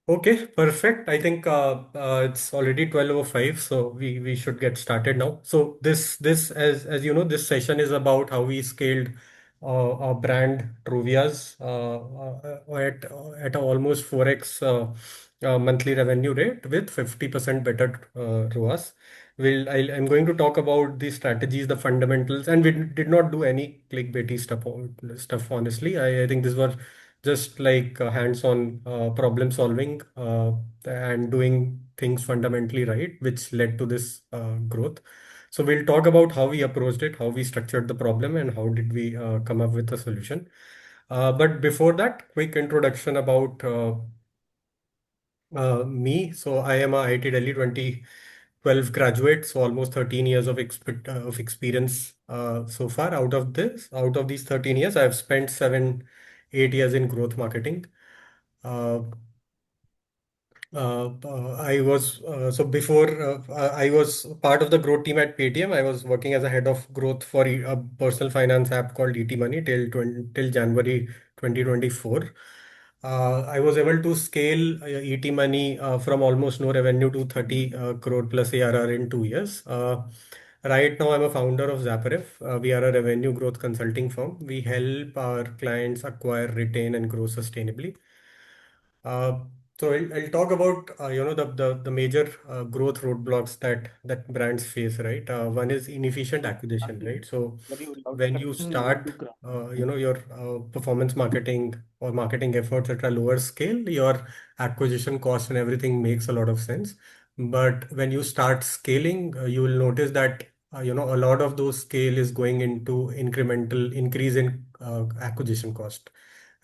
Okay, perfect. I think it's already 12:05, so we should get started now. So this as you know, this session is about how we scaled our brand Trovia's at a almost 4x monthly revenue rate with 50% better ROAS. I'm going to talk about the strategies, the fundamentals, and we did not do any clickbaity stuff honestly. I think this was just like hands-on problem solving and doing things fundamentally right, which led to this growth. So we'll talk about how we approached it, how we structured the problem, and how did we come up with a solution. But before that, quick introduction about me. So I am a IIT Delhi 2012 graduate, so almost 13 years of experience so far. Out of these 13 years, I've spent 8 years in growth marketing. Uh, I was so before I was part of the growth team at Paytm. I was working as a head of growth for a personal finance app called ET Money till January 2024. I was able to scale ET Money from almost no revenue to 30 crore plus ARR in 2 years. Right now, I'm a founder of Zaparev. We are a revenue growth consulting firm. We help our clients acquire, retain, and grow sustainably. Uh, I'll talk about the major growth roadblocks that brands face, right? One is inefficient acquisition, right? So when you start your performance marketing or marketing efforts at a lower scale, your acquisition cost and everything makes a lot of sense. But when you start scaling, you will notice that a lot of those scale is going into incremental increase in acquisition cost,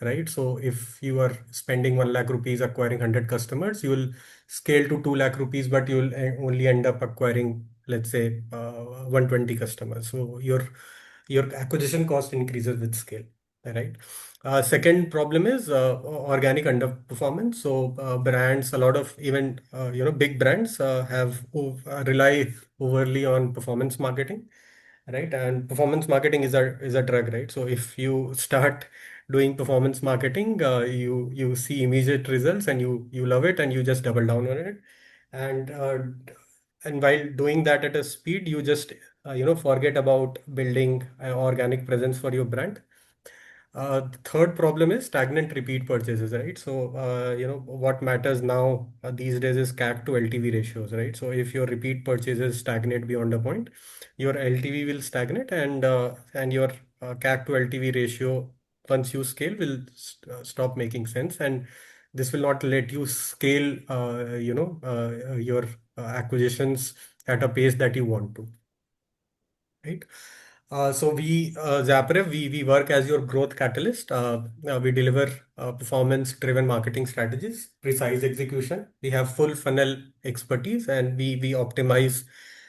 right? So if you are spending 1 lakh rupees acquiring 100 customers, you will scale to 2 lakh rupees, but you will only end up acquiring, let's say, 120 customers. So your acquisition cost increases with scale, right? Second problem is organic underperformance. So brands, a lot of even big brands rely overly on performance marketing, right? And performance marketing is a drug, right? So if you start doing performance marketing, you see immediate results and you love it and you just double down on it. And while doing that at a speed, you just forget about building an organic presence for your brand. The third problem is stagnant repeat purchases, right? So, what matters now these days is CAC to LTV ratios, right? So, if your repeat purchases stagnate beyond a point, your LTV will stagnate, and your CAC to LTV ratio, once you scale, will stop making sense, and this will not let you scale, your acquisitions at a pace that you want to, right? Zaprev, we work as your growth catalyst. We deliver performance-driven marketing strategies, precise execution. We have full funnel expertise, and we optimize.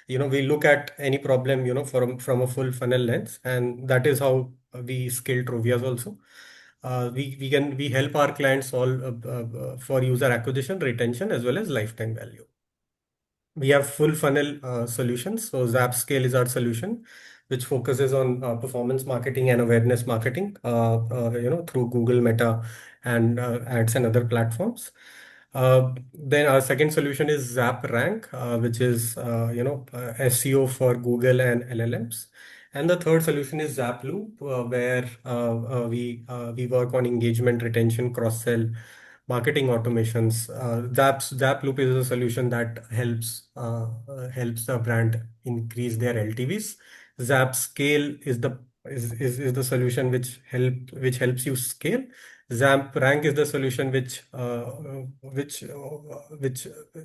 We look at any problem, from a full funnel lens, and that is how we scale Trovias also. We help our clients solve for user acquisition, retention, as well as lifetime value. We have full funnel solutions. So Zapscale is our solution, which focuses on performance marketing and awareness marketing, through Google, Meta, and ads and other platforms. Then our second solution is Zap Rank, which is SEO for Google and LLMs. And the third solution is Zap Loop, where we work on engagement, retention, cross sell, marketing automations. Zap Loop is a solution that helps the brand increase their LTVs. Zap Scale is the solution which helps you scale. Zap Rank is the solution which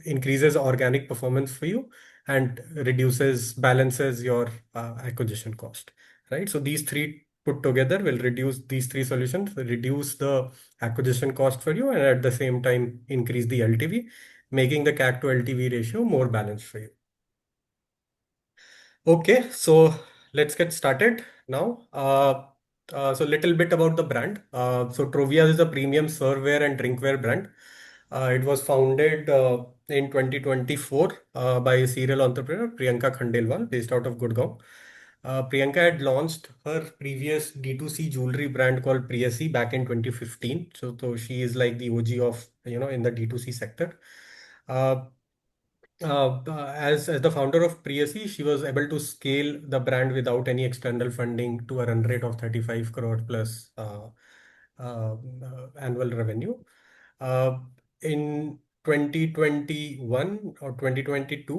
increases organic performance for you and balances your acquisition cost. Right. So these three put together will reduce these three solutions, reduce the acquisition cost for you, and at the same time increase the LTV, making the CAC to LTV ratio more balanced for you. Okay, so let's get started now. So little bit about the brand. So Trovea is a premium serveware and drinkware brand. It was founded in 2024 by a serial entrepreneur, Priyanka Khandelwal, based out of Gurgaon. Priyanka had launched her previous D2C jewelry brand called Priyasi back in 2015. So she is like the OG of, in the D2C sector. Uh, as the founder of Priyasi, she was able to scale the brand without any external funding to a run rate of 35 crore plus annual revenue. Uh, in 2021 or 2022,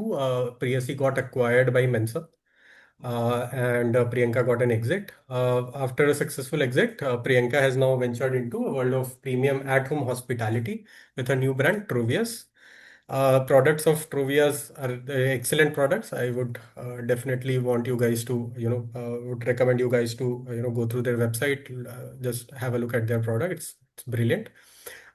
Priyasi got acquired by Mensa, and Priyanka got an exit. After a successful exit, Priyanka has now ventured into a world of premium at-home hospitality with a new brand, Trovias. Products of Trovias are excellent products. I would definitely want you guys to, would recommend you guys to, go through their website, just have a look at their product. It's brilliant.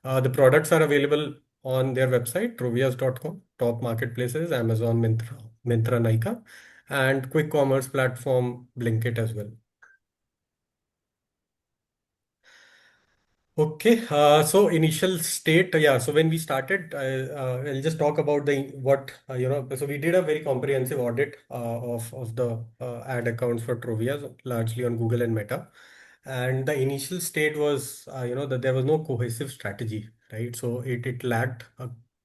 The products are available on their website, trovias.com, top marketplaces, Amazon, Myntra, Nykaa, and quick commerce platform Blinkit as well. Okay, so initial state, yeah. So when we started, I'll just talk about the what So we did a very comprehensive audit of the ad accounts for Trovea, largely on Google and Meta, and the initial state was that there was no cohesive strategy, right? So it lacked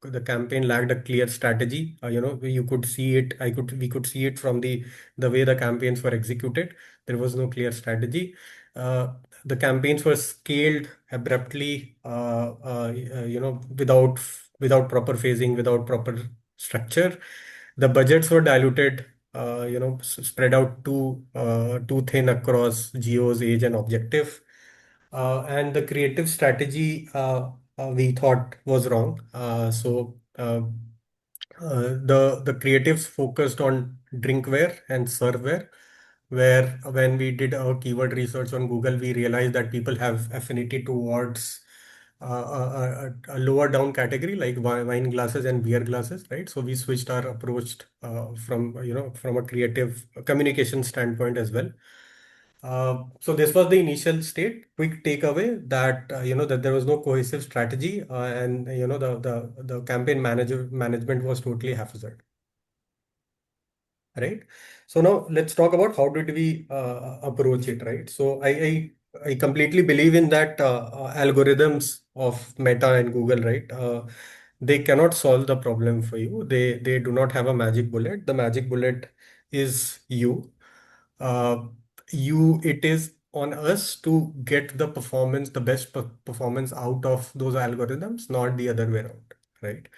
the campaign lacked a clear strategy. You could see it. We could see it from the way the campaigns were executed. There was no clear strategy. The campaigns were scaled abruptly, without proper phasing, without proper structure. The budgets were diluted, spread out too thin across geos, age, and objective. And the creative strategy, we thought was wrong. The creatives focused on drinkware and serveware, where when we did our keyword research on Google, we realized that people have affinity towards a lower down category like wine glasses and beer glasses, right? So we switched our approach from a creative communication standpoint as well. So this was the initial state. Quick takeaway that that there was no cohesive strategy, and the campaign management was totally haphazard, right? So now let's talk about how did we approach it, right? So I completely believe in that algorithms of Meta and Google, right? They cannot solve the problem for you. They do not have a magic bullet. The magic bullet is you. uh, it is on us to get the performance, the best performance out of those algorithms, not the other way around, right?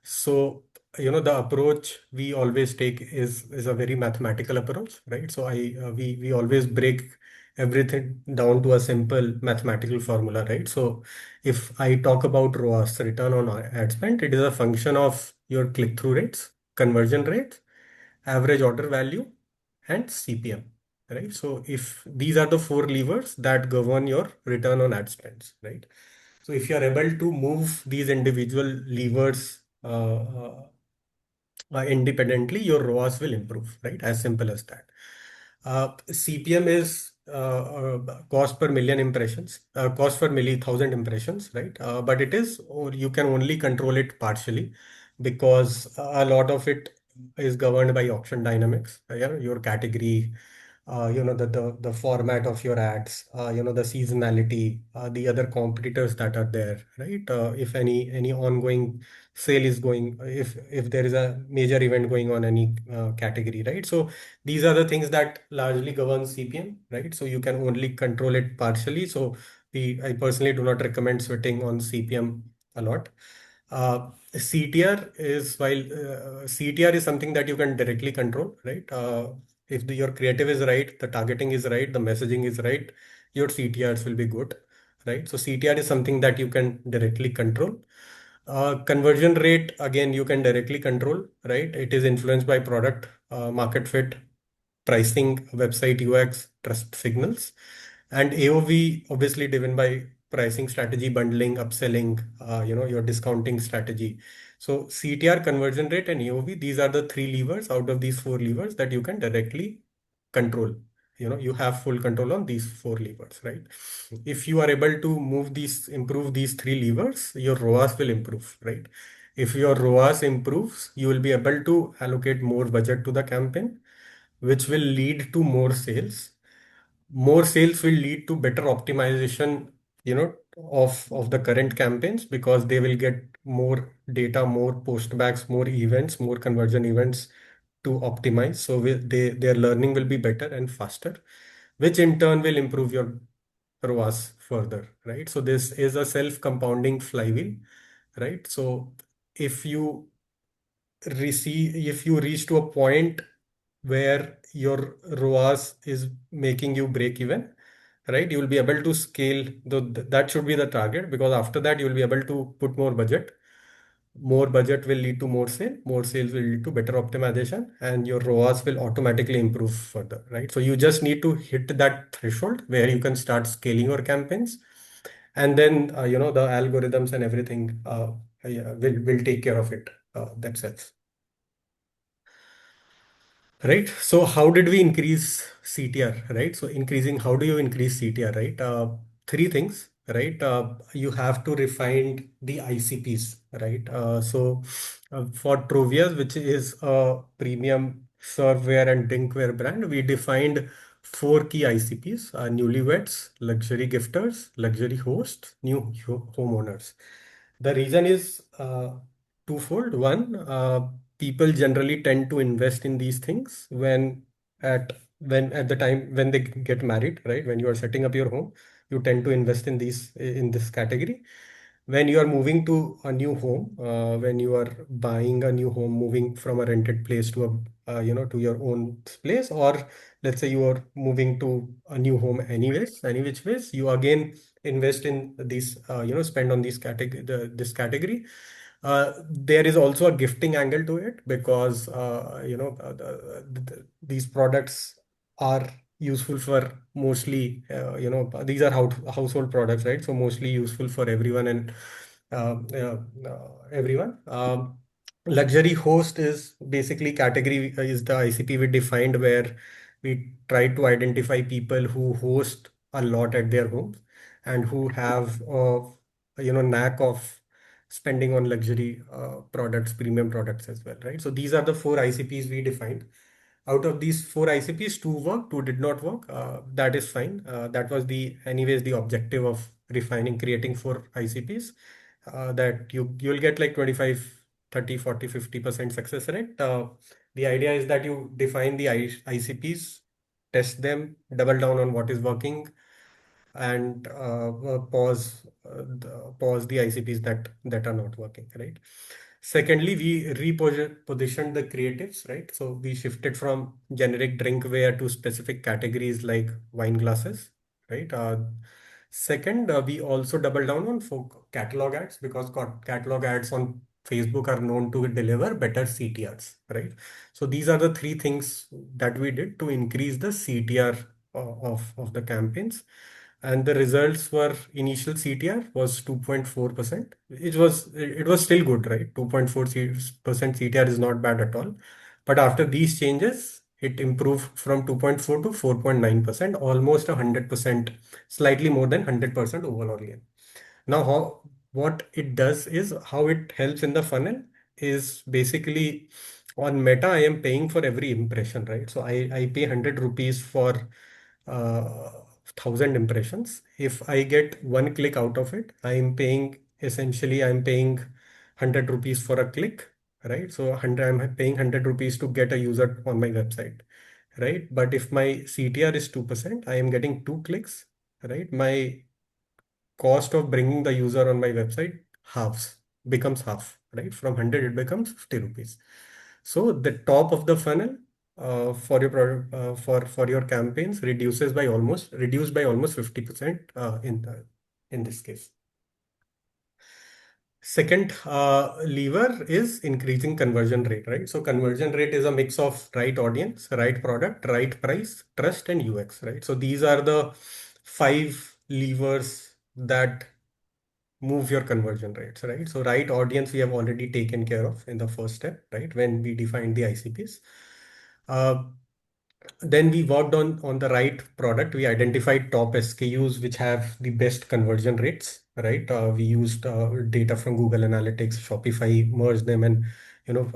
So, the approach we always take is a very mathematical approach, right? So we always break everything down to a simple mathematical formula, right? So if I talk about ROAS, return on ad spend, it is a function of your click-through rates, conversion rates, average order value, and CPM, right? So if these are the four levers that govern your return on ad spends, right? So if you are able to move these individual levers independently, your ROAS will improve, right? As simple as that. CPM is cost per million impressions, cost per million thousand impressions, right? But it is, or you can only control it partially because a lot of it is governed by auction dynamics, your category, the format of your ads, the seasonality, the other competitors that are there, right? If any ongoing sale is going, if there is a major event going on any category, right? So these are the things that largely govern CPM, right? So you can only control it partially. So I personally do not recommend sweating on CPM a lot. CTR is while CTR is something that you can directly control, right? If your creative is right, the targeting is right, the messaging is right, your CTRs will be good, right? So CTR is something that you can directly control. Conversion rate, again, you can directly control, right? It is influenced by product, market fit, pricing, website UX, trust signals, and AOV obviously driven by pricing strategy, bundling, upselling, your discounting strategy. So CTR, conversion rate, and AOV, these are the three levers out of these four levers that you can directly control. You have full control on these four levers, right? If you are able to improve these three levers, your ROAS will improve, right? If your ROAS improves, you will be able to allocate more budget to the campaign, which will lead to more sales. More sales will lead to better optimization, of the current campaigns, because they will get more data, more postbacks, more events, more conversion events to optimize. So their learning will be better and faster, which in turn will improve your ROAS further, right? So this is a self-compounding flywheel, right? So if you if you reach to a point where your ROAS is making you break even, right? You will be able to scale that should be the target, because after that you will be able to put more budget. More budget will lead to more sale. More sales will lead to better optimization, and your ROAS will automatically improve further, right? So you just need to hit that threshold where you can start scaling your campaigns, and then the algorithms and everything yeah, will take care of it themselves. Right. So how did we increase CTR, right? So increasing, how do you increase CTR, right? Three things, right? You have to refine the ICPs, right? For Trovea, which is a premium serveware and drinkware brand, we defined four key ICPs: newlyweds, luxury gifters, luxury hosts, new homeowners. The reason is twofold. One, people generally tend to invest in these things when at the time when they get married, right? When you are setting up your home, you tend to invest in this category. When you are moving to a new home, when you are buying a new home, moving from a rented place to to your own place, or let's say you are moving to a new home anyways, any which ways, you again invest in these, spend on this category. There is also a gifting angle to it, because these products are useful for mostly, these are household products, right? So mostly useful for everyone and everyone. Luxury host is basically category, is the ICP we defined, where we try to identify people who host a lot at their homes and who have knack of spending on luxury products, premium products as well, right? So these are the four ICPs we defined. Out of these four ICPs, two worked, two did not work. That is fine. That was anyways, the objective of refining, creating four ICPs. That you'll get like 25, 30, 40, 50% success rate. The idea is that you define the ICPs, test them, double down on what is working, and pause the ICPs that are not working, right? Secondly, we repositioned the creatives, right? So we shifted from generic drinkware to specific categories like wine glasses, right? Second, we also double down on catalog ads, because catalog ads on Facebook are known to deliver better CTRs, right? So these are the three things that we did to increase the CTR of the campaigns. And the results were, initial CTR was 2.4%. It was still good, right? 2.4% CTR is not bad at all. But after these changes, it improved from 2.4 to 4.9%, almost 100%, slightly more than 100% overall gain. Now, what it does is, how it helps in the funnel is basically, on Meta, I am paying for every impression, right? So I pay 100 rupees for 1,000 impressions. If I get one click out of it, I'm paying 100 rupees for a click, right? So 100, I'm paying 100 rupees to get a user on my website, right? But if my CTR is 2%, I am getting two clicks, right? My cost of bringing the user on my website becomes half, right? From 100, it becomes 50 rupees. So the top of the funnel for your product, for your campaigns, reduced by almost 50% in this case. Second lever is increasing conversion rate, right? So conversion rate is a mix of right audience, right product, right price, trust, and UX, right? So these are the five levers that move your conversion rates, right? So right audience, we have already taken care of in the first step, right? When we defined the ICPs. Then we worked on the right product. We identified top SKUs which have the best conversion rates, right? We used data from Google Analytics, Shopify, merged them, and you know,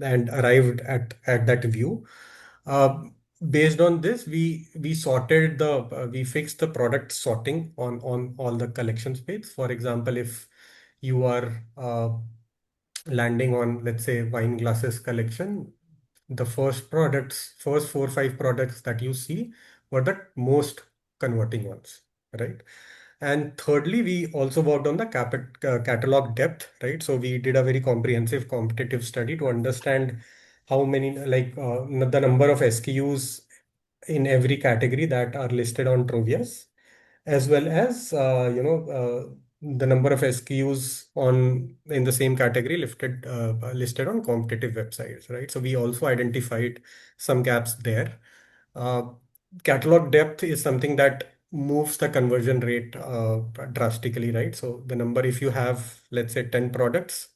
and arrived at that view. Uh, Based on this, we sorted we fixed the product sorting on all the collections page. For example, if you are landing on, let's say, wine glasses collection, the first 4 or 5 products that you see were the most converting ones, right? And thirdly, we also worked on the catalog depth, right? So we did a very comprehensive competitive study to understand how many, the number of SKUs in every category that are listed on Trovias, as well as the number of SKUs on in the same category listed on competitive websites, right? So we also identified some gaps there. Uh, Catalog depth is something that moves the conversion rate drastically, right? So the number, if you have, let's say, 10 products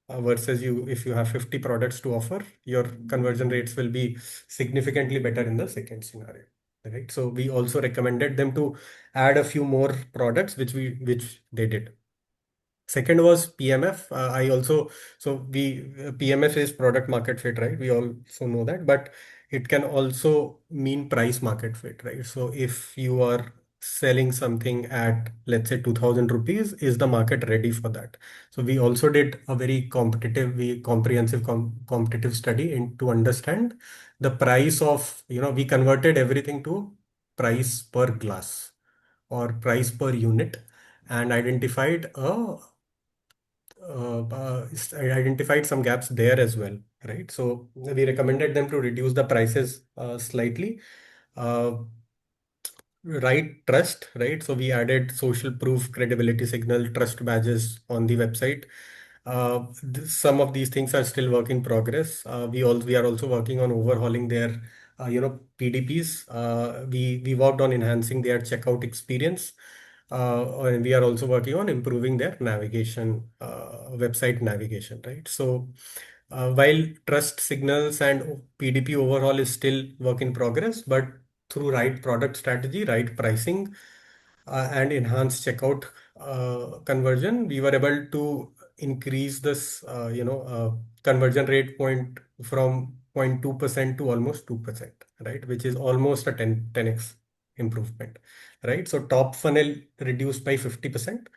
versus you, if you have 50 products to offer, your conversion rates will be significantly better in the second scenario, right? So we also recommended them to add a few more products, which they did. Second was PMF. I also, so we PMF is product market fit, right? We also know that, but it can also mean price market fit, right? So if you are selling something at, let's say, 2000 rupees, is the market ready for that? So we also did a very comprehensive competitive study to understand the price of, we converted everything to price per glass or price per unit, and I identified some gaps there as well, right? So we recommended them to reduce the prices slightly. Uh, right trust, right? So we added social proof, credibility signal, trust badges on the website. Some of these things are still work in progress. We are also working on overhauling their PDPs. We worked on enhancing their checkout experience. And we are also working on improving their navigation, website navigation, right? So while trust signals and PDP overall is still work in progress, but through right product strategy, right pricing, and enhanced checkout conversion, we were able to increase this, conversion rate point from 0.2% to almost 2%, right? Which is almost a 10x improvement, right? So top funnel reduced by 50%.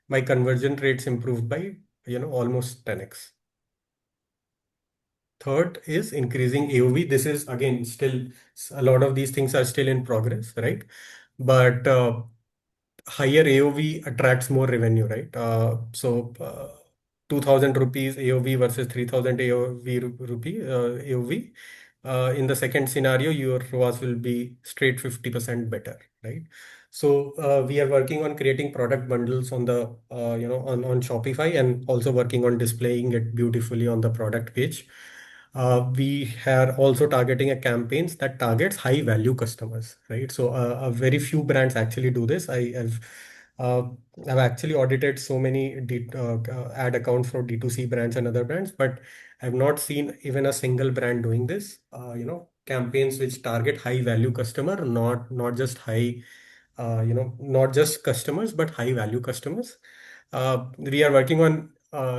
My conversion rates improved by, almost 10x. Third is increasing AOV. This is again still a lot of these things are still in progress, right? But higher AOV attracts more revenue, right? 2000 rupees AOV versus 3000 AOV. In the second scenario, your ROAS will be straight 50% better, right? So we are working on creating product bundles on the on Shopify, and also working on displaying it beautifully on the product page. We are also targeting a campaigns that targets high value customers, right? So a very few brands actually do this. Uh, I've actually audited so many ad accounts for D2C brands and other brands, but I've not seen even a single brand doing this. Campaigns which target high value customer, not just not just customers, but high value customers. We are working on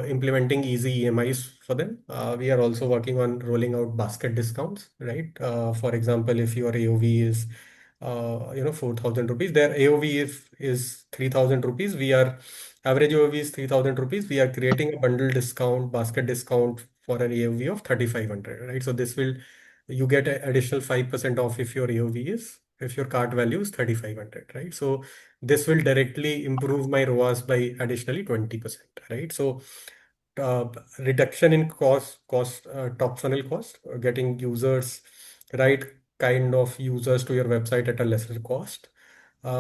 implementing easy EMIs for them. We are also working on rolling out basket discounts, right? For example, if your AOV is 4,000 rupees, their AOV is 3,000 rupees. Average AOV is 3,000 rupees. We are creating a bundle discount, basket discount for an AOV of 3,500, right? So this will, you get an additional 5% off if your cart value is 3,500, right? So this will directly improve my ROAS by additionally 20%, right? So uh, reduction in top funnel cost, getting users, right kind of users to your website at a lesser cost,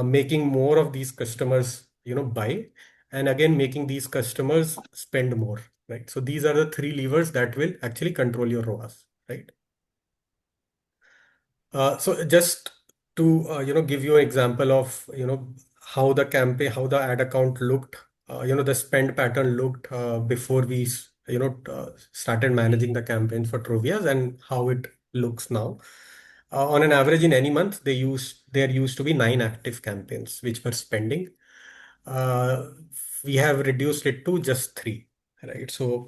making more of these customers, buy, and again, making these customers spend more, right? So these are the three levers that will actually control your ROAS, right? So just to give you an example of how the ad account looked, the spend pattern looked before we started managing the campaign for Trovias, and how it looks now. On an average, in any month, there used to be 9 active campaigns which were spending. Uh, we have reduced it to just three, right? So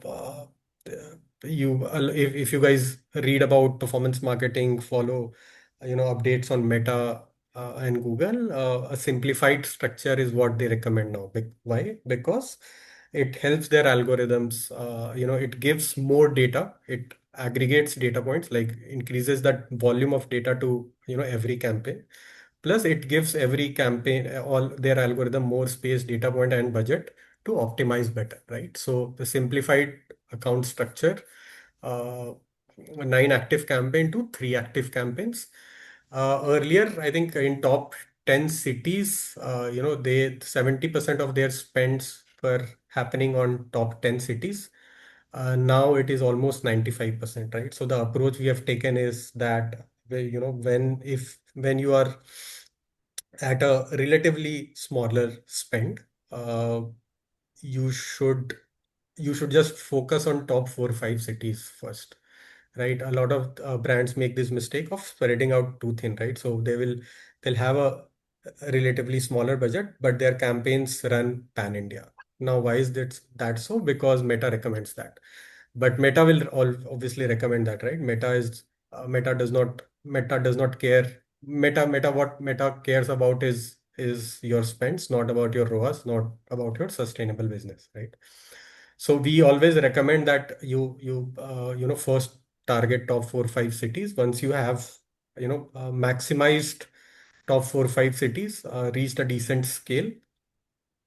if you guys read about performance marketing, follow updates on Meta and Google, a simplified structure is what they recommend now. Why? Because it helps their algorithms. It gives more data. It aggregates data points, like increases that volume of data to every campaign. Plus, it gives every campaign, all their algorithm, more space, data point, and budget to optimize better, right? So the simplified account structure, uh, 9 active campaign to 3 active campaigns. Earlier, I think in top 10 cities, they 70% of their spends were happening on top 10 cities. Now it is almost 95%, right? So the approach we have taken is that, when you are at a relatively smaller spend, uh, you should you should just focus on top 4 or 5 cities first, right? A lot of brands make this mistake of spreading out too thin, right? So they'll have a relatively smaller budget, but their campaigns run pan India. Now, why is that so? Because Meta recommends that. But Meta will obviously recommend that, right? Meta does not care. What Meta cares about is your spends, not about your ROAS, not about your sustainable business, right? So we always recommend that you first target top 4 or 5 cities. Once you have maximized top 4 or 5 cities, reached a decent scale,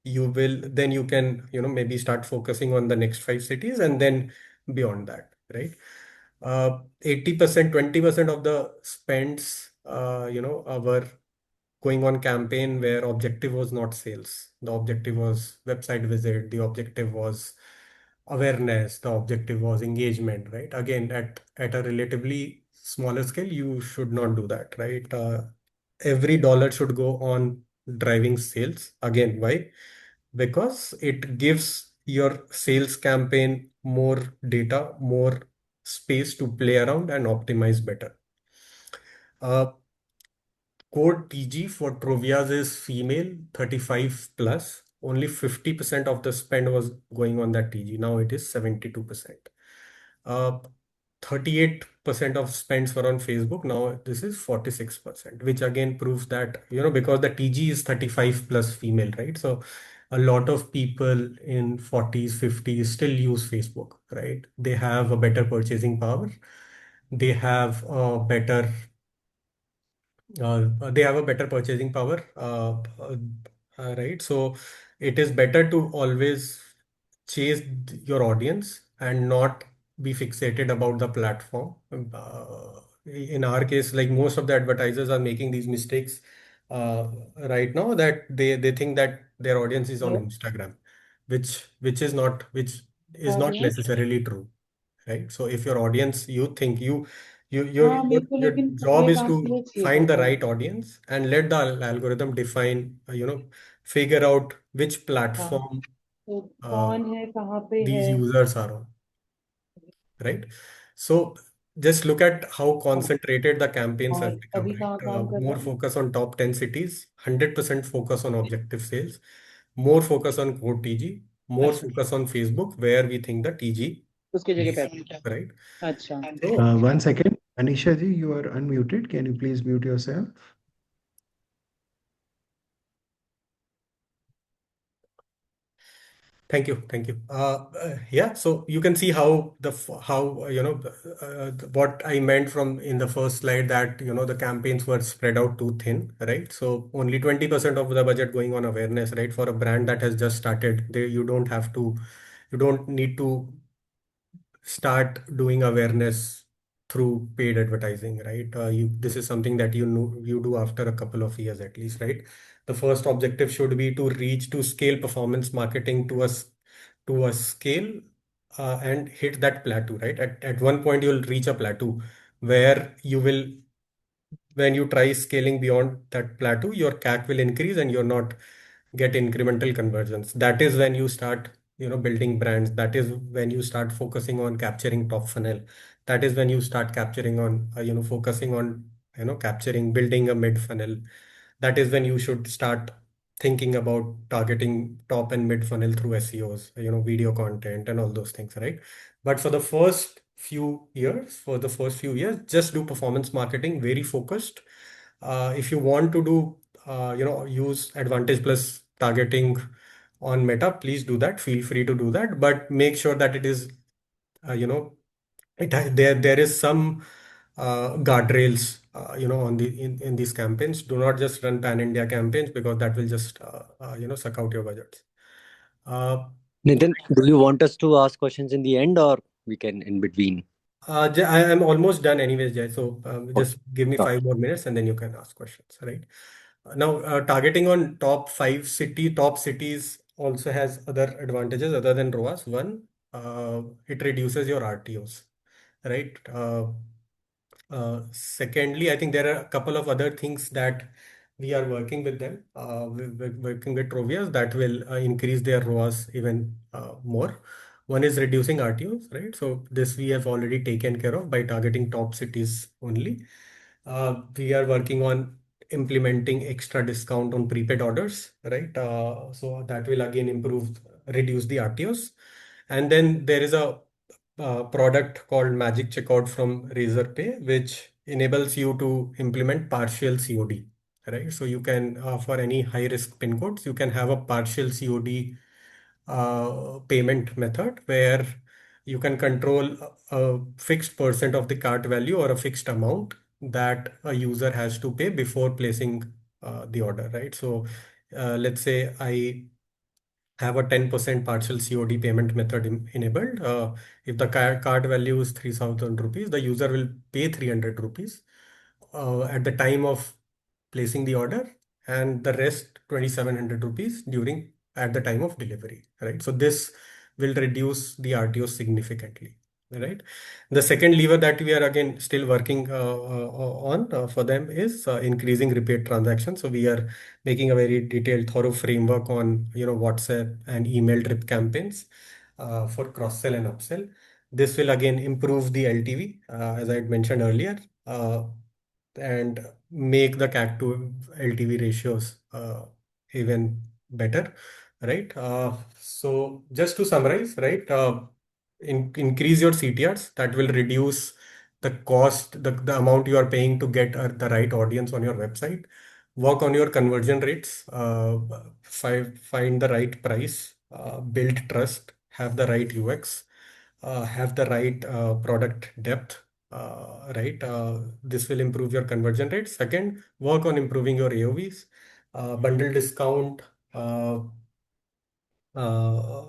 you can maybe start focusing on the next 5 cities, and then beyond that, right? 80%, 20% of the spends were going on campaign where objective was not sales. The objective was website visit, the objective was awareness, the objective was engagement, right? Again, at a relatively smaller scale, you should not do that, right? Every dollar should go on driving sales. Again, why? Because it gives your sales campaign more data, more space to play around and optimize better. Uh, Code TG for Trovia's is female, 35 plus. Only 50% of the spend was going on that TG. Now it is 72%. Uh, 38% of spends were on Facebook. Now this is 46%, which again proves that, because the TG is 35 plus female, right? So a lot of people in 40s, 50s still use Facebook, right? They have a better purchasing power. They have a better they have a better purchasing power, right? So it is better to always chase your audience and not be fixated about the platform. In our case, like most of the advertisers are making these mistakes right now, that they think that their audience is on hello Instagram, which is not दिया necessarily true, right? So if your audience, you think हाँ मेरे को your लेकिन job ये is काम के to लिए चाहिए था find the कौन right audience and let the algorithm define, figure out which था platform तो uh, कौन है कहाँ पे है these users are on, right? So just look at how concentrated the campaigns और have become, अभी right? कहाँ काम कर रहा More है focus on top 10 cities, 100% focus on objective sales, more focus on core TG, more अच्छा focus on Facebook, where we think the TG उसकी जगह is, पे right? अच्छा So, 1 second. Anisha ji, you are unmuted. Can you please mute yourself? thank you, thank you. Yeah, so you can see how what I meant from in the first slide, that the campaigns were spread out too thin, right? So only 20% of the budget going on awareness, right? For a brand that has just started, you don't need to start doing awareness through paid advertising, right? This is something that you do after a couple of years at least, right? The first objective should be to scale performance marketing to a scale, and hit that plateau, right? At one point, you'll reach a plateau where when you try scaling beyond that plateau, your CAC will increase and you're not get incremental conversions. That is when you start, building brands. That is when you start focusing on capturing top funnel. That is when you start capturing on, focusing on, capturing, building a mid funnel. That is when you should start thinking about targeting top and mid funnel through SEOs, video content and all those things, right? But for the first few years, for the first few years, just do performance marketing, very focused. If you want to do, use Advantage Plus targeting on Meta, please do that. Feel free to do that, but make sure that it is, uh, you know, there is some guardrails, on in these campaigns. Do not just run pan India campaigns because that will just, suck out your budgets. Uh, Nitin, do you want us to ask questions in the end or we can in between? I am almost done anyways, Jay. So Okay. just give me Sure. 5 more minutes and then you can ask questions, right? Now, targeting on top cities also has other advantages other than ROAS. One, it reduces your RTOs, right? Secondly, I think there are a couple of other things that we are working with them, we're working with Trovea that will increase their ROAS even more. One is reducing RTOs, right? So this we have already taken care of by targeting top cities only. We are working on implementing extra discount on prepaid orders, right? So that will again reduce the RTOs. And then there is a product called Magic Checkout from Razorpay, which enables you to implement partial COD, right? So you can, for any high risk pin codes, you can have a partial COD payment method where you can control a fixed percent of the cart value or a fixed amount that a user has to pay before placing the order, right? So let's say I have a 10% partial COD payment method enabled. If the card value is 3,000 rupees, the user will pay 300 rupees at the time of placing the order, and the rest 2,700 rupees during at the time of delivery, right? So this will reduce the RTO significantly, right? The second lever that we are again still working on for them is increasing repeat transactions. So we are making a very detailed, thorough framework on WhatsApp and email drip campaigns for cross sell and upsell. This will again improve the LTV, as I had mentioned earlier, and make the CAC to LTV ratios even better, right? So just to summarize, right, increase your CTRs. That will reduce the cost, the amount you are paying to get the right audience on your website. Work on your conversion rates, find the right price, build trust, have the right UX, have the right product depth, right? This will improve your conversion rate. Second, work on improving your AOVs, bundle discount, uh, uh,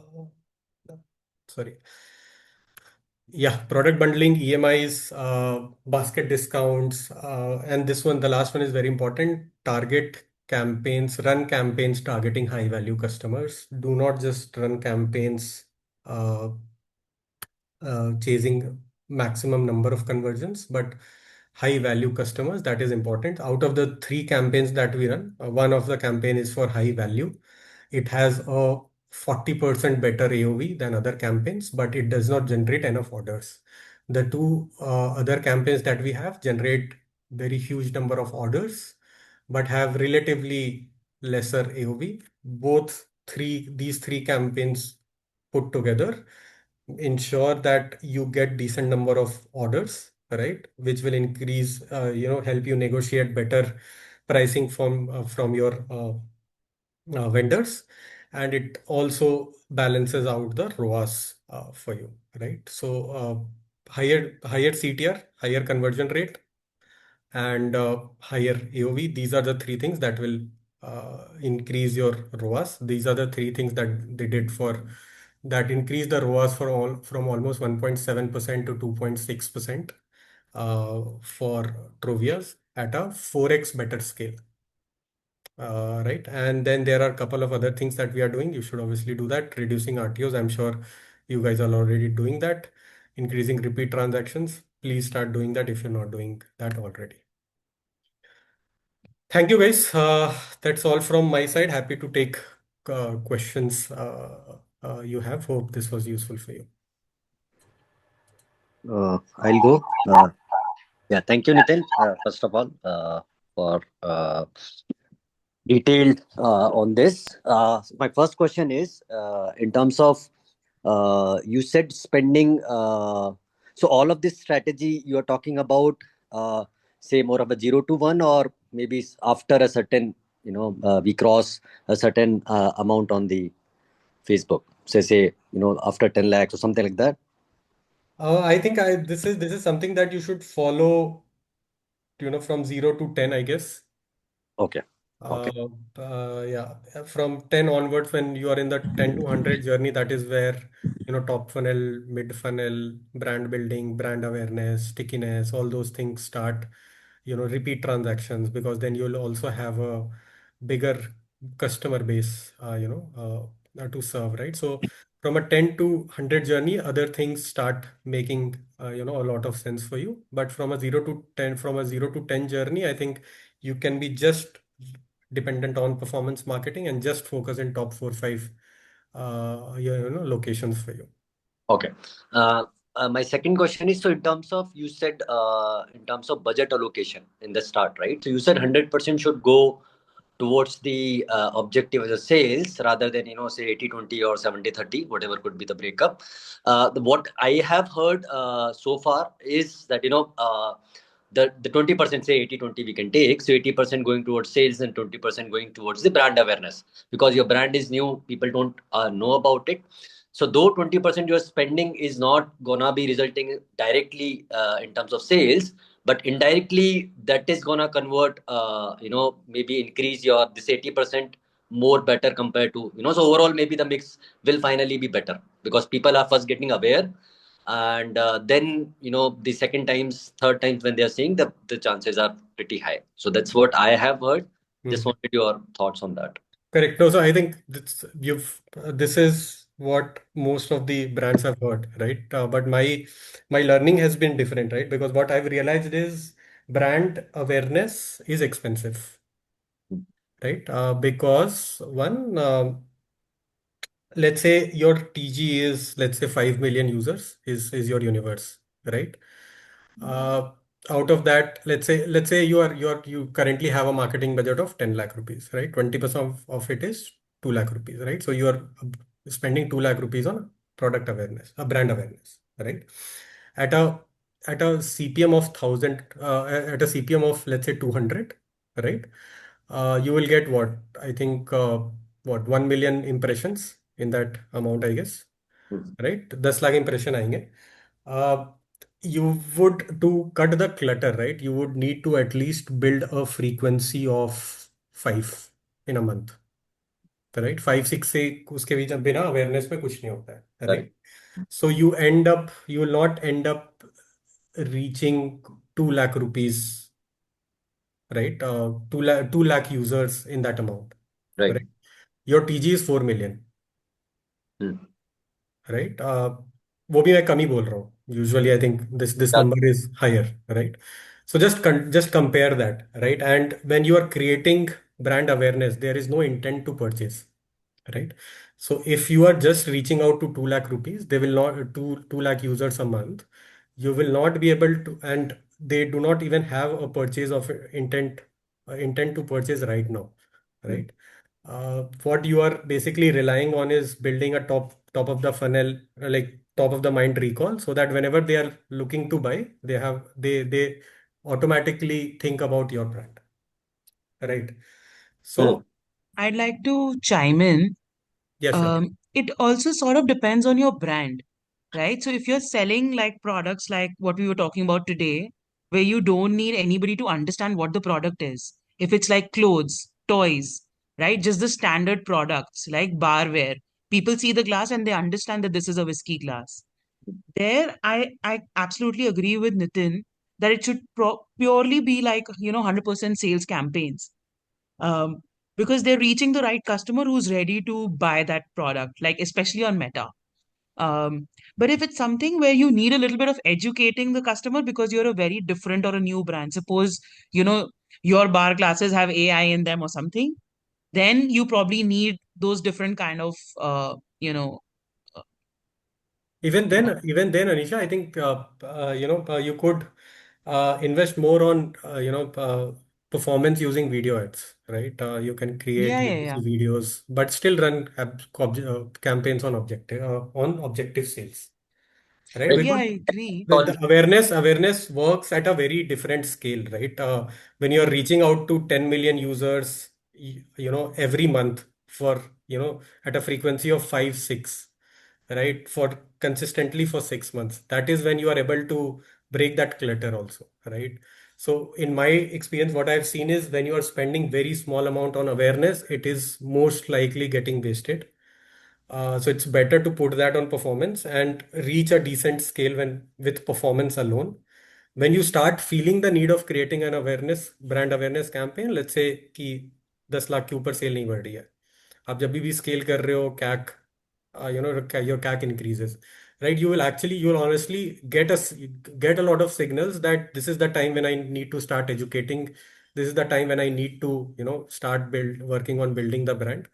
sorry. Yeah, product bundling, EMIs, basket discounts, and this one, the last one is very important. Target campaigns, run campaigns targeting high value customers. Do not just run campaigns uh, chasing maximum number of conversions, but high value customers. That is important. Out of the three campaigns that we run, one of the campaign is for high value. It has a 40% better AOV than other campaigns, but it does not generate enough orders. The two other campaigns that we have generate very huge number of orders, but have relatively lesser AOV. These three campaigns put together ensure that you get decent number of orders, right? Which will increase, help you negotiate better pricing from your vendors, and it also balances out the ROAS for you, right? So higher CTR, higher conversion rate, and higher AOV. These are the three things that will increase your ROAS. These are the three things that they did for that increase the ROAS from almost 1.7% to 2.6% for Trovias at a 4x better scale. Right. And then there are a couple of other things that we are doing. You should obviously do that. Reducing RTOs. I'm sure you guys are already doing that. Increasing repeat transactions. Please start doing that if you're not doing that already. Thank you, guys. That's all from my side. Happy to take questions you have. Hope this was useful for you. I'll go. Yeah, thank you, Nitin. First of all, for detailed on this. My first question is in terms of you said spending So all of this strategy you are talking about, say more of a 0 to 1, or maybe after a certain, we cross a certain amount on the Facebook, say, after 10 lakhs or something like that. I think this is something that you should follow, from 0 to 10, I guess. Okay. Okay. Uh, yeah, from 10 onwards, when you are in the 10 to 100 journey, that is where, top funnel, mid funnel, brand building, brand awareness, stickiness, all those things start, repeat transactions, because then you'll also have a bigger customer base, to serve, right? So from a 10 to 100 journey, other things start making, a lot of sense for you. But from a 0 to 10 journey, I think you can be just dependent on performance marketing and just focus in top 4 5 locations for you. Okay. My second question is, so in terms of, you said, in terms of budget allocation in the start, right? So you said 100% should go towards the objective as a sales, rather than, say 80/20 or 70/30, whatever could be the breakup. What I have heard so far is that, the 20%, say 80/20 we can take. So 80% going towards sales and 20% going towards the brand awareness, because your brand is new, people don't know about it. So though 20% you're spending is not gonna be resulting directly in terms of sales, but indirectly that is gonna convert, maybe increase your this 80% more better compared to, so overall maybe the mix will finally be better, because people are first getting aware, and then, the second times, third times when they are seeing, the chances are pretty high. So that's what I have heard. Just wanted your thoughts on that. Correct. No, so I think this is what most of the brands have heard, right? But my learning has been different, right? Because what I've realized is brand awareness is expensive, right? Because one, let's say your TG is, let's say, 5 million users is your universe, right? Uh, Out of that, let's say you currently have a marketing budget of 10 lakh rupees, right? 20% of it is 2 lakh rupees, right? So you are spending 2 lakh rupees on product awareness, a brand awareness, right? At a at a CPM of 1000, at a CPM of, let's say, 200, right? You will get what? I think, 1 million impressions in that amount, I guess, Mhm. right? 10 lakh impression आएंगे. uh, you would, to cut the clutter, right? You would need to at least build a frequency of 5 in a month, right? 5 6 से उसके बीच बिना awareness में कुछ नहीं होता है, Correct. right? So you will not end up reaching 2 lakh rupees, right? 2 lakh users in that amount, Right. right? Your TG is 4 million, Hmm. right? वो भी मैं कम ही बोल रहा हूँ. Usually I think this Yeah. number is higher, right? So just compare that, right? And when you are creating brand awareness, there is no intent to purchase, right? So if you are just reaching out to 2 lakh rupees, they will not, 2 lakh users a month, you will not be able to, and they do not even have a purchase of intent to purchase right now, Hmm. right? What you are basically relying on is building a top of the funnel, like top of the mind recall, so that whenever they are looking to buy, they automatically think about your brand, right? Hmm. So I'd like to chime in. yes, sir. It also sort of depends on your brand, right? So if you're selling like products like what we were talking about today, where you don't need anybody to understand what the product is, if it's like clothes, toys, right? Just the standard products like barware, people see the glass and they understand that this is a whiskey glass. There, I absolutely agree with Nitin that it should purely be like, 100% sales campaigns, um, because they're reaching the right customer who's ready to buy that product, like especially on Meta. But if it's something where you need a little bit of educating the customer because you're a very different or a new brand, suppose, your bar glasses have AI in them or something, then you probably need those different kind of, uh, Even then, Anisha, I think, you could invest more on, performance using video ads, right? You can create yeah, yeah, UGC yeah. videos, but still run campaigns on objective sales. right? Right. Yeah, Because I agree. the awareness works at a very different scale, right? When you're reaching out to 10 million users, every month for, at a frequency of 5, 6, right? For consistently for 6 months, that is when you are able to break that clutter also, right? So in my experience, what I've seen is when you are spending very small amount on awareness, it is most likely getting wasted. So it's better to put that on performance and reach a decent scale when with performance alone. When you start feeling the need of creating an awareness, brand awareness campaign, let's say कि 10 लाख के ऊपर cell नहीं बढ़ रही है, आप जब भी स्केल कर रहे हो CAC, your CAC increases, right? You will honestly get a lot of signals that this is the time when I need to start educating. This is the time when I need to, start working on building the brand.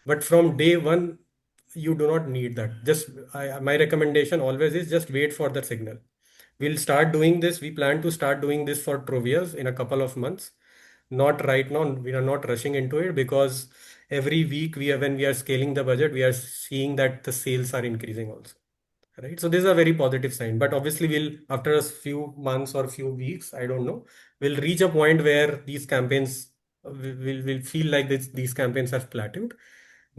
But from day one, you do not need that. My recommendation always is just wait for the signal. We'll start doing this. We plan to start doing this for Troveas in a couple of months. Not right now. We are not rushing into it because every week when we are scaling the budget, we are seeing that the sales are increasing also. Right. So this is a very positive sign. But obviously, after a few months or few weeks, I don't know, we'll reach a point where these campaigns will feel like these campaigns have plateaued.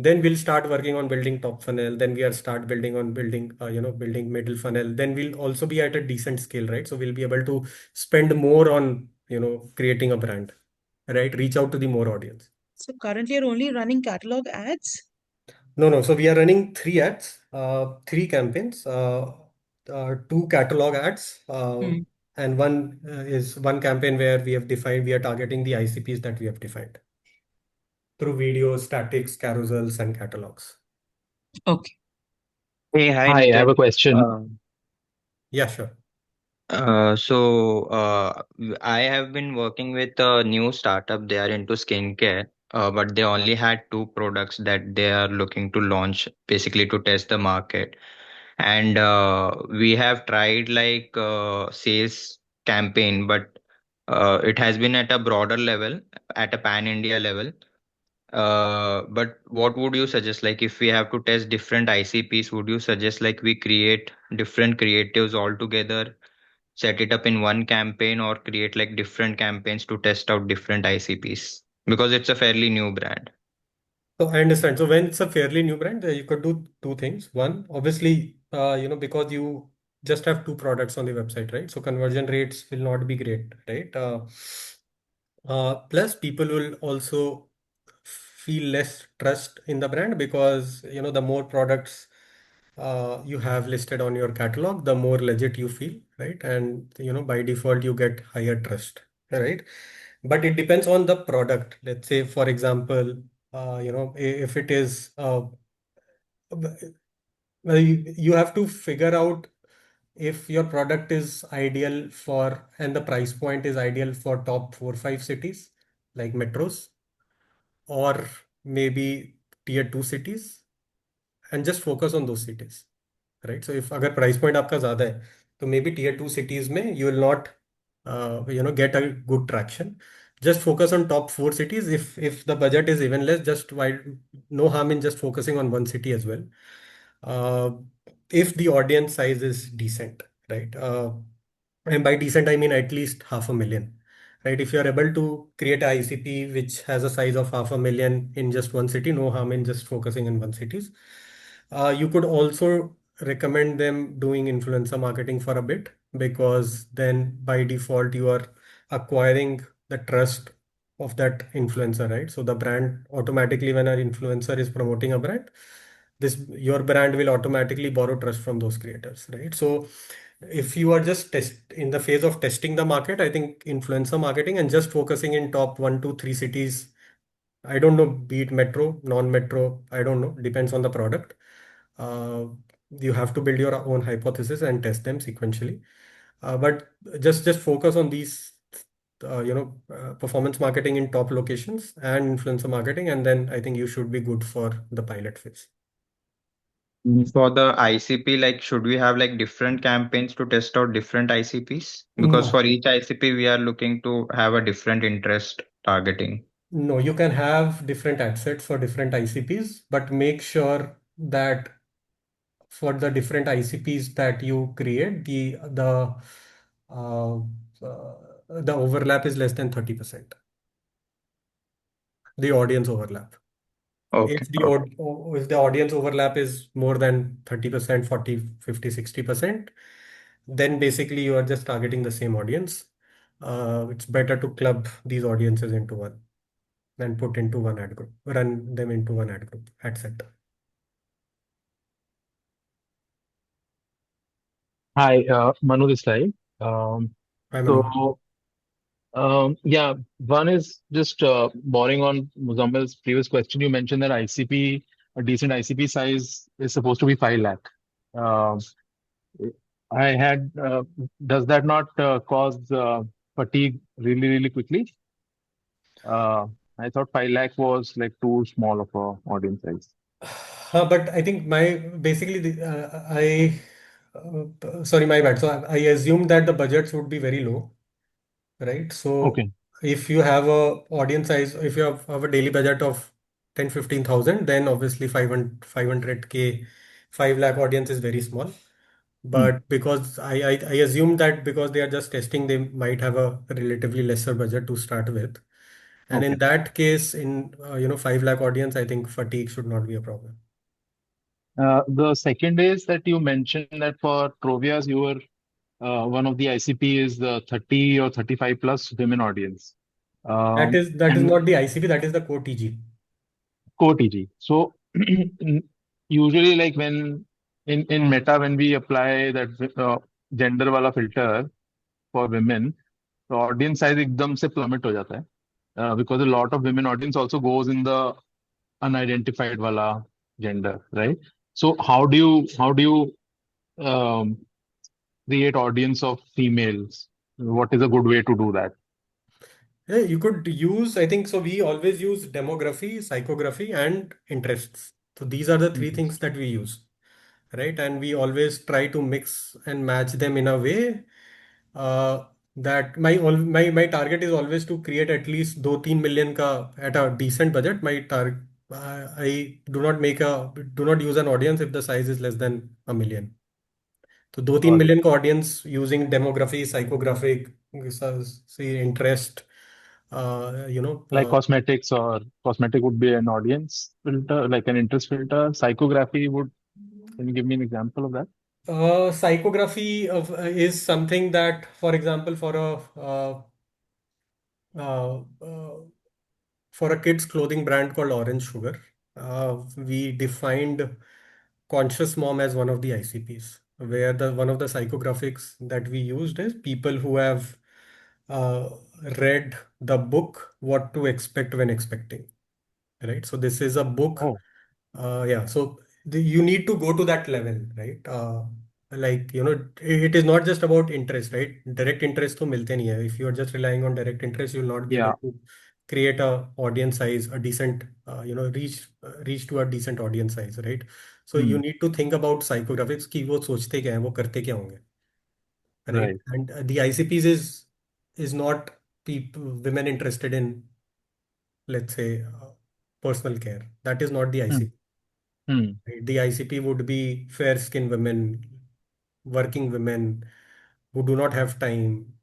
Then we'll start working on building top funnel. Then we are start building on building middle funnel. Then we'll also be at a decent scale, right? So we'll be able to spend more on, creating a brand, right? Reach out to the more audience. So currently you're only running catalog ads? No, no. So we are running three ads, three campaigns, two catalog ads, Hmm. and one is one campaign where we are targeting the ICPs that we have defined through videos, statics, carousels, and catalogs. Okay. Hey, hi, Hi, I have a Nitin. question. Yeah, sure. I have been working with a new startup. They are into skincare, but they only had two products that they are looking to launch, basically to test the market. And we have tried like sales campaign, but it has been at a broader level, at a pan-India level. But what would you suggest? Like, if we have to test different ICPs, would you suggest like we create different creatives altogether, set it up in one campaign, or create like different campaigns to test out different ICPs? Because it's a fairly new brand. So I understand. So when it's a fairly new brand, you could do two things. One, obviously, because you just have two products on the website, right? So conversion rates will not be great, right? Plus, people will also feel less trust in the brand because the more products you have listed on your catalog, the more legit you feel, right? And by default, you get higher trust, right? But it depends on the product. Let's say, for example, if it is well, you have to figure out if your product is ideal for and the price point is ideal for top 4, 5 cities like metros, or maybe tier 2 cities, and just focus on those cities, right? So if अगर price point आपका ज़्यादा है तो maybe tier 2 cities में you will not get a good traction. Just focus on top 4 cities. If the budget is even less, just why no harm in just focusing on one city as well. uh, if the audience size is decent, right? And by decent, I mean at least 500,000, right? If you're able to create a ICP which has a size of 500,000 in just one city, no harm in just focusing in one cities. You could also recommend them doing influencer marketing for a bit because then by default you are acquiring the trust of that influencer, right? So the brand automatically, when an influencer is promoting a brand, this your brand will automatically borrow trust from those creators, right? So if you are just in the phase of testing the market, I think influencer marketing and just focusing in top 1, 2, 3 cities. I don't know, be it metro, non-metro, I don't know, depends on the product. uh, you have to build your own hypothesis and test them sequentially. But just focus on these performance marketing in top locations and influencer marketing, and then I think you should be good for the pilot phase. For the ICP, like, should we have like different campaigns to test out different ICPs? Because No, for each ICP, we are looking to have a different interest targeting. no, you can have different ad sets for different ICPs, but make sure that for the different ICPs that you create, uh, the overlap is less than 30%, the audience overlap. Okay. If the Okay. if the audience overlap is more than 30%, 40, 50, 60%, then basically you are just targeting the same audience. It's better to club these audiences into one than put into one ad group, run them into one ad group, ad set. Hi, Manu this side. Um, I'm Manoj. so, yeah, one is just borrowing on Muzammel's previous question. You mentioned that ICP, a decent ICP size is supposed to be 5 lakh. Um I had, does that not cause fatigue really, really quickly? Uh, I thought 5 lakh was like too small of a audience size. But I think my basically sorry, my bad. So I assumed that the budgets would be very low, right? So Okay. if you have a audience size, if you have a daily budget of 10, 15,000, then obviously 500K, 5 lakh audience is very small. Hmm. But because I assume that because they are just testing, they might have a relatively lesser budget to start with. And Okay. in that case, in 5 lakh audience, I think fatigue should not be a problem. The second is that you mentioned that for Trovias, you were one of the ICP is the 30 or 35 plus women audience. That is And not the ICP, that is the core TG. core TG. So usually like when in Meta, when we apply that gender wala filter for women, the audience size एकदम से plummet हो जाता है. Because a lot of women audience also goes in the unidentified wala gender, right? So how do you create audience of females? What is a good way to do that? Yeah, you could use, I think, so we always use demography, psychography, and interests. So these are the three things Interest. that we use, right? And we always try to mix and match them in a way uh, that my target is always to create at least 2-3 million ka at a decent budget. My target, I do not use an audience if the size is less than a million. तो 2-3 Got it. Million का audience using demography psychographic see interest you know Like cosmetics or cosmetic would be an audience filter, like an interest filter. Psychography would, can you give me an example of that? psychography is something that, for example, uh, uh, for a kids clothing brand called Orange Sugar, we defined conscious mom as one of the ICPs, where the one of the psychographics that we used is people who have uh, read the book What to Expect When Expecting, right? So this is a book. Oh, Yeah, so you need to go to that level, right? Like, it is not just about interest, right? Direct interest to milte nahi hai. If you are just relying on direct interest, you'll not be able yeah. to create a audience size, a decent, reach to a decent audience size, right? So you Hmm. need to think about psychographics कि वो सोचते क्या हैं, वो करते क्या होंगे, right? Right. And the ICPs is not people women interested in, let's say, personal care. That is not the Hmm. ICP. Hmm. Right? The ICP would be fair-skinned women, working women who do not have time.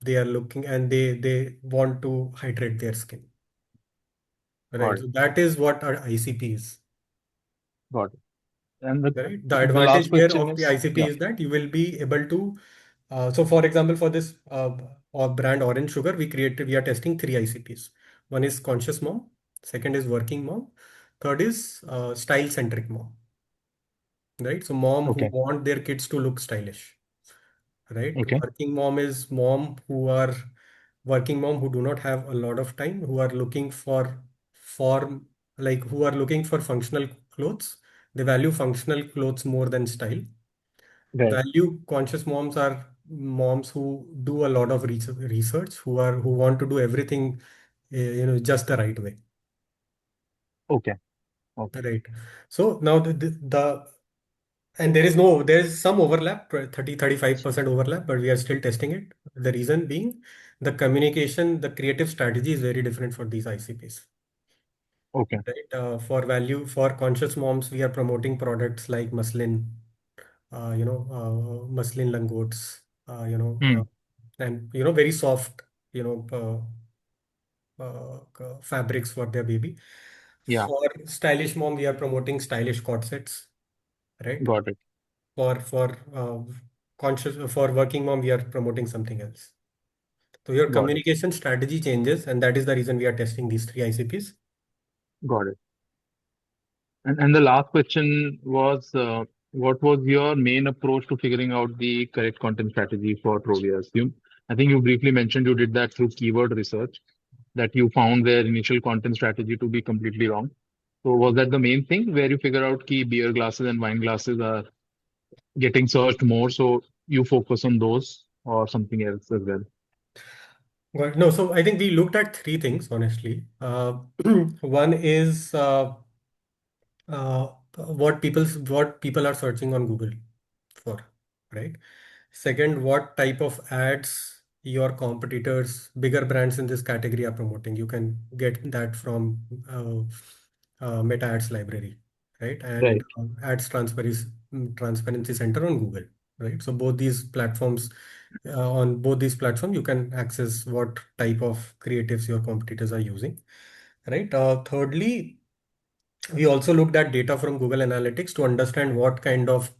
They are looking and they want to hydrate their skin. Got Right. it. So that is what our ICP is. Got it. And Right. The the last advantage here question of the is, ICP yeah. is that you will be able to. So, for example, for this brand Orange Sugar, we are testing three ICPs. One is conscious mom, second is working mom, third is style-centric mom. Right. So, mom who Okay. want their kids to look stylish. Right. Okay. Working mom is mom who are working mom who do not have a lot of time, who are looking for form, like who are looking for functional clothes. They value functional clothes more than style. Right. Value conscious moms are moms who do a lot of research, who want to do everything, just the right way. Okay. Okay. Right. So now and there is some overlap, 30-35% overlap, but we are still testing it. The reason being the communication, the creative strategy is very different for these ICPs. Okay. Right. For conscious moms, we are promoting products like muslin. muslin langots, Hmm. and very soft, you know, fabrics for their baby. Yeah, For stylish mom, we are promoting stylish corsets, right? got it. For conscious for working mom, we are promoting something else. So your Got it. communication strategy changes, and that is the reason we are testing these three ICPs. Got it. And the last question was, what was your main approach to figuring out the correct content strategy for Trovias? I think you briefly mentioned you did that through keyword research, that you found their initial content strategy to be completely wrong. So was that the main thing where you figure out key beer glasses and wine glasses are getting searched more, so you focus on those or something else as well? No, so I think we looked at three things, honestly. One is uh, what people are searching on Google for, right? Second, what type of ads your competitors, bigger brands in this category are promoting. You can get that from Meta Ads library, right? And Right. Ads Transparency Center on Google, right? So both these platforms, on both these platforms, you can access what type of creatives your competitors are using, right? Thirdly, we also looked at data from Google Analytics to understand what kind of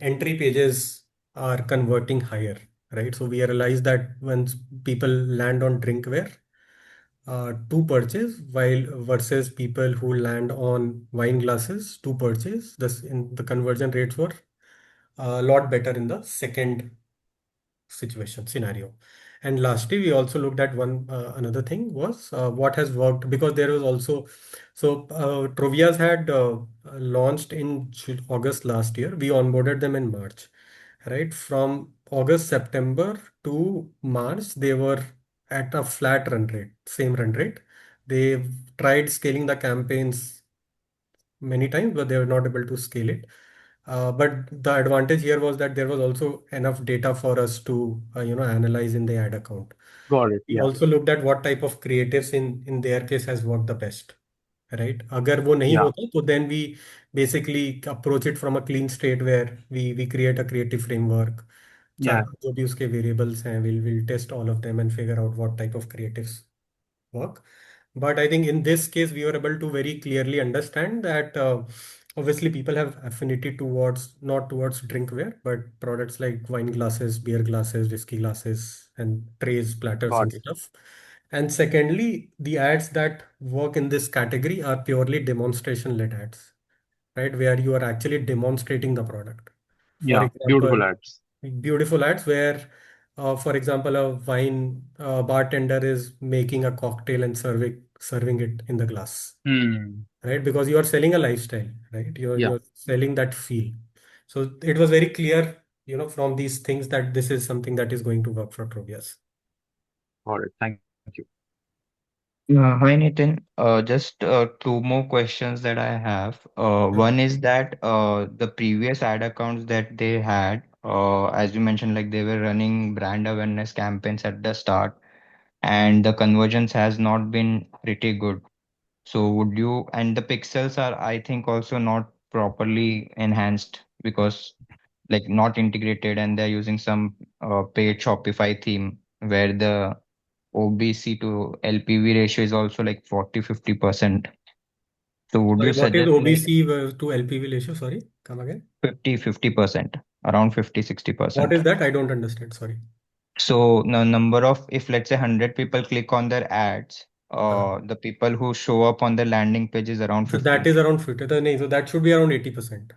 entry pages are converting higher, right? So we realized that when people land on drinkware to purchase, while versus people who land on wine glasses to purchase, this in the conversion rates were a lot better in the second situation scenario. And lastly, we also looked at one another thing was what has worked, because there was also Trovias had launched in August last year. We onboarded them in March, right? From August, September to March, they were at a flat run rate, same run rate. They tried scaling the campaigns many times, but they were not able to scale it. But the advantage here was that there was also enough data for us to analyze in the ad account. Got it. We Yeah. also looked at what type of creatives in their case has worked the best, right? अगर वो नहीं Yeah. होता तो then we basically approach it from a clean state where we create a creative framework. Yeah. जो भी उसके variables हैं, we'll test all of them and figure out what type of creatives work. But I think in this case, we were able to very clearly understand that obviously people have affinity towards not towards drinkware, but products like wine glasses, beer glasses, whiskey glasses, and trays, platters, Got and it. stuff. And secondly, the ads that work in this category are purely demonstration-led ads, right? Where you are actually demonstrating the product. For Yeah. Beautiful example, ads. beautiful ads where, for example, a wine bartender is making a cocktail and serving it in the glass, Hmm. right? Because you are selling a lifestyle, right? You're Yeah. you're selling that feel. So it was very clear, from these things that this is something that is going to work for Trovias. Got it. Thank you. Hi Nitin, just two more questions that I have. Sure. One is that the previous ad accounts that they had, as you mentioned, like they were running brand awareness campaigns at the start, and the conversions has not been pretty good. So would you, and the pixels are, I think, also not properly enhanced because like not integrated, and they're using some paid Shopify theme where the OBC to LPV ratio is also like 40-50%. So would you Sorry, what is suggest like OBC to LPV ratio? Sorry, come again. 50-50%, around 50-60%? What is that? I don't understand. Sorry. So the number of, if let's say 100 people click on their ads, Uh, the people who show up on the landing page is around so that 50. is around 50. So that should be around 80%.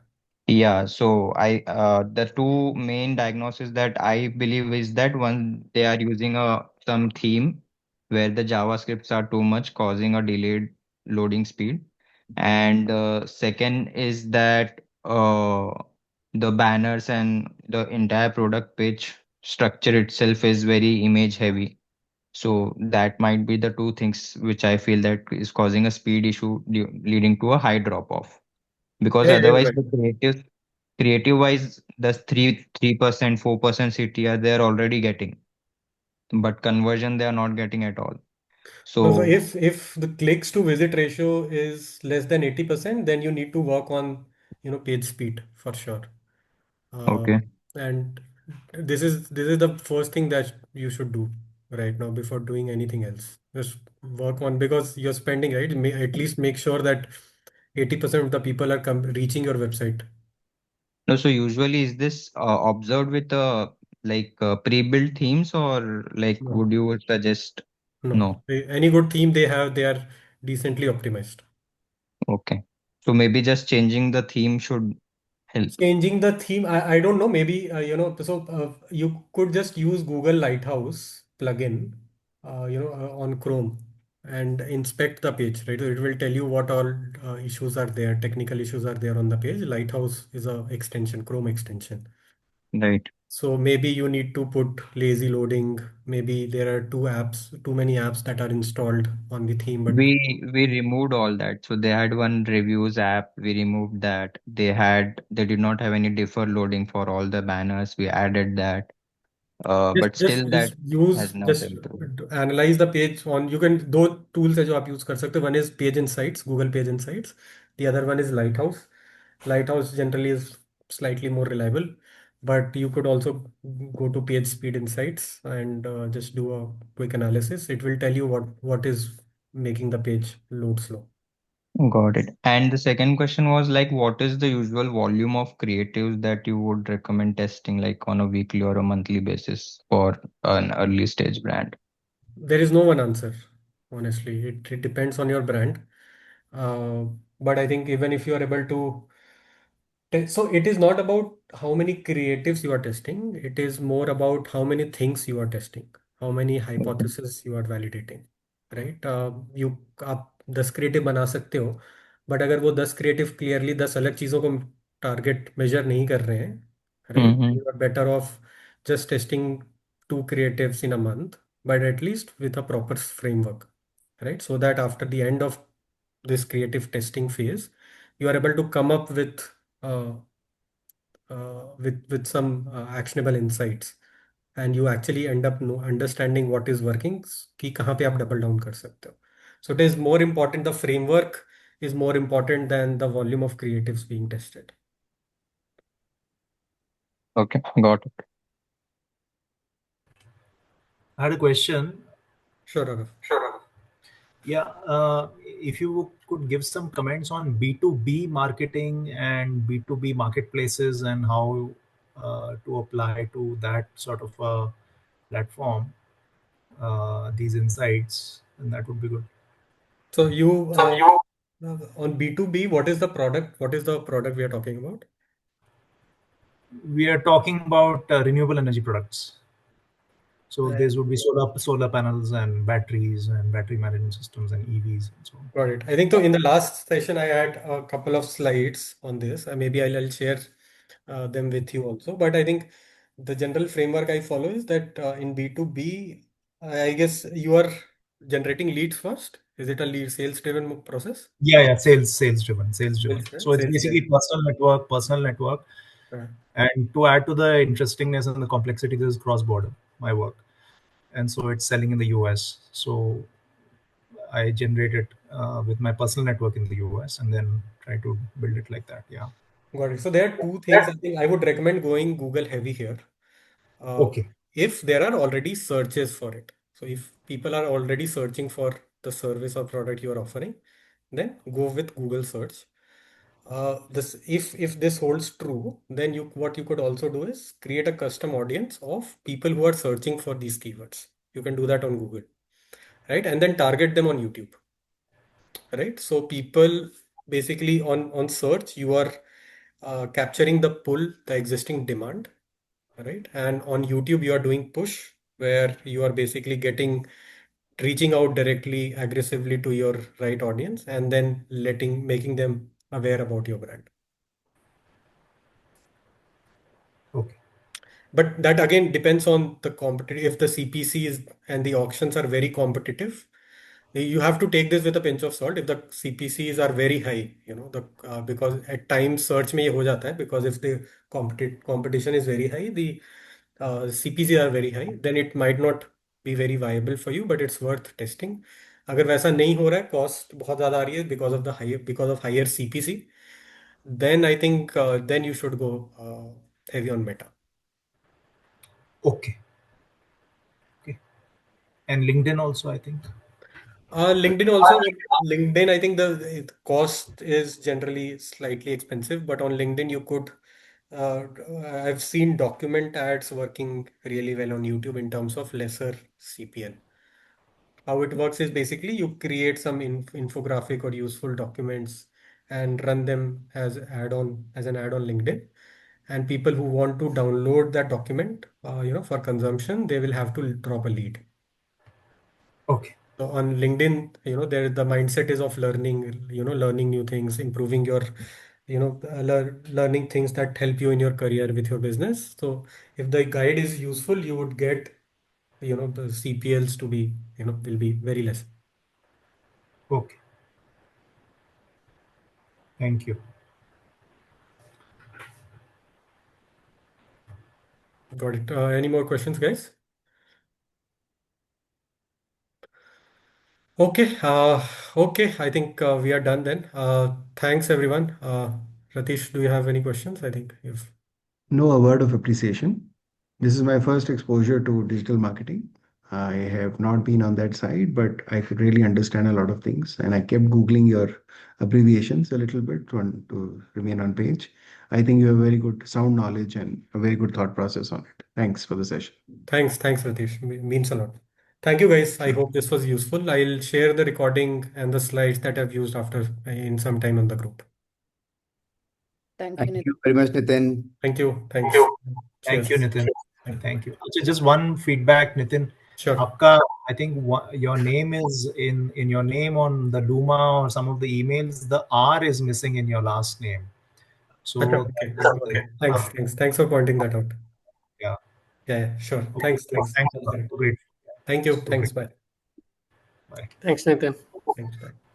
Yeah, so the two main diagnoses that I believe is that one, they are using a some theme where the JavaScripts are too much, causing a delayed loading speed. And second is that the banners and the entire product page structure itself is very image heavy. So that might be the two things which I feel that is causing a speed issue leading to a high drop off. Because Yeah, you're otherwise right. the creative wise the 3% 4% CTR they are already getting, but conversion they are not getting at all. No, so So if the clicks to visit ratio is less than 80%, then you need to work on page speed for sure. Okay. And this is the first thing that you should do right now before doing anything else. Just work on, because you're spending, right? At least make sure that 80% of the people are reaching your website. No, so usually is this observed with pre-built themes, or like No, would you suggest? no. No. Any good theme they have, they are decently optimized. Okay. So maybe just changing the theme should help. Changing the theme, I don't know, maybe, you could just use Google Lighthouse plugin, on Chrome and inspect the page, right? So it will tell you what all issues are there, technical issues are there on the page. Lighthouse is a extension, Chrome extension. Right. So maybe you need to put lazy loading. Maybe there are too many apps that are installed on the theme, but We removed all that. So they had one reviews app. We removed that. They did not have any defer loading for all the banners. We added that. just But just still just that use has not just improved. analyze the page on, you can, दो tools है जो आप use कर सकते हो. One is Page Insights, Google Page Insights. The other one is Lighthouse. Lighthouse generally is slightly more reliable, but you could also go to Page Speed Insights and just do a quick analysis. It will tell you what is making the page load slow. Got it. And the second question was like, what is the usual volume of creatives that you would recommend testing, like on a weekly or a monthly basis for an early stage brand? There is no one answer, honestly. It depends on your brand. Uh, but I think even if you are able to so it is not about how many creatives you are testing. It is more about how many things you are testing, how many Okay. hypotheses you are validating, right? You आप 10 creative बना सकते हो, but अगर वो 10 creative clearly 10 अलग चीज़ों को target major नहीं कर रहे हैं, right, Mm-hmm. You are better off just testing 2 creatives in a month, but at least with a proper framework, right? So that after the end of this creative testing phase, you are able to come up uh, with some actionable insights, and you actually end up understanding what is working, कि कहाँ पे आप double down कर सकते हो. So it is more important, the framework is more important than the volume of creatives being tested. Okay, got it. I had a question. Sure, Raghav. Yeah, if you could give some comments on B2B marketing and B2B marketplaces and how to apply to that sort of platform these insights, and that would be good. So you on B2B, what is the product? What is the product we are talking about? We are talking about renewable energy products. So these would be solar panels and batteries and battery management systems and EVs and so on. Got it. I think so. In the last session, I had a couple of slides on this. Maybe I'll share them with you also. But I think the general framework I follow is that in B2B, I guess you are generating leads first. Is it a lead sales driven process? Yeah, sales driven. Sales, right? So it's Sales basically driven. personal network. Right. And to add to the interestingness and the complexity, this is cross border, my work. And so it's selling in the US. So I generate it with my personal network in the US and then try to build it like that. Yeah. Got it. So there are two things I think I would recommend going Google heavy here. Uh, Okay. if there are already searches for it. So if people are already searching for the service or product you are offering, then go with Google search. This if this holds true, then what you could also do is create a custom audience of people who are searching for these keywords. You can do that on Google, right? And then target them on YouTube, right? So people basically on search, you are capturing the pull, the existing demand, right? And on YouTube, you are doing push, where you are basically reaching out directly, aggressively to your right audience, and then making them aware about your brand. Okay. But that again depends on the competitive. If the CPC is and the auctions are very competitive, you have to take this with a pinch of salt. If the CPCs are very high, because at times search में ये हो जाता है, because if the competition is very high, the CPCs are very high, then it might not be very viable for you, but it's worth testing. अगर वैसा नहीं हो रहा है, कॉस्ट बहुत ज़्यादा आ रही है because of higher CPC, then I think then you should go heavy on Meta. Okay. Okay. And LinkedIn also, I think. LinkedIn also, but LinkedIn, I think the cost is generally slightly expensive, but on LinkedIn you could. Uh, I've seen document ads working really well on YouTube in terms of lesser CPL. How it works is basically you create some infographic or useful documents and run them as an add on LinkedIn. And people who want to download that document, for consumption, they will have to drop a lead. Okay. So on LinkedIn, there the mindset is of learning, learning new things, improving your, learning things that help you in your career with your business. So if the guide is useful, you would get, the CPLs to be, will be very less. Okay. Thank you. Got it. Any more questions, guys? Okay. Okay. I think we are done then. Thanks, everyone. Ratish, do you have any questions? I think you've. No, a word of appreciation. This is my first exposure to digital marketing. I have not been on that side, but I could really understand a lot of things. And I kept Googling your abbreviations a little bit to remain on page. I think you have very good sound knowledge and a very good thought process on it. Thanks for the session. Thanks, Ratish. Means a lot. Thank you, guys. I Sure. hope this was useful. I'll share the recording and the slides that I've used after in some time on the group. Thank Thank you, Nitin. you very much, Nitin. Thank you. Thank Thanks. you. Thank you, Cheers. Nitin. Thank Thank you. Also, just one feedback, Nitin. Sure. आपका, I think your name is in your name on the Duma or some of the emails, the R is missing in your last name. So Okay. Got it. Thanks for pointing that out. yeah. Yeah, sure. Okay. Thanks. Thanks a lot. Great. Thank you. So Thanks. great. Bye. Bye. Thanks, Nitin. Thanks. Bye.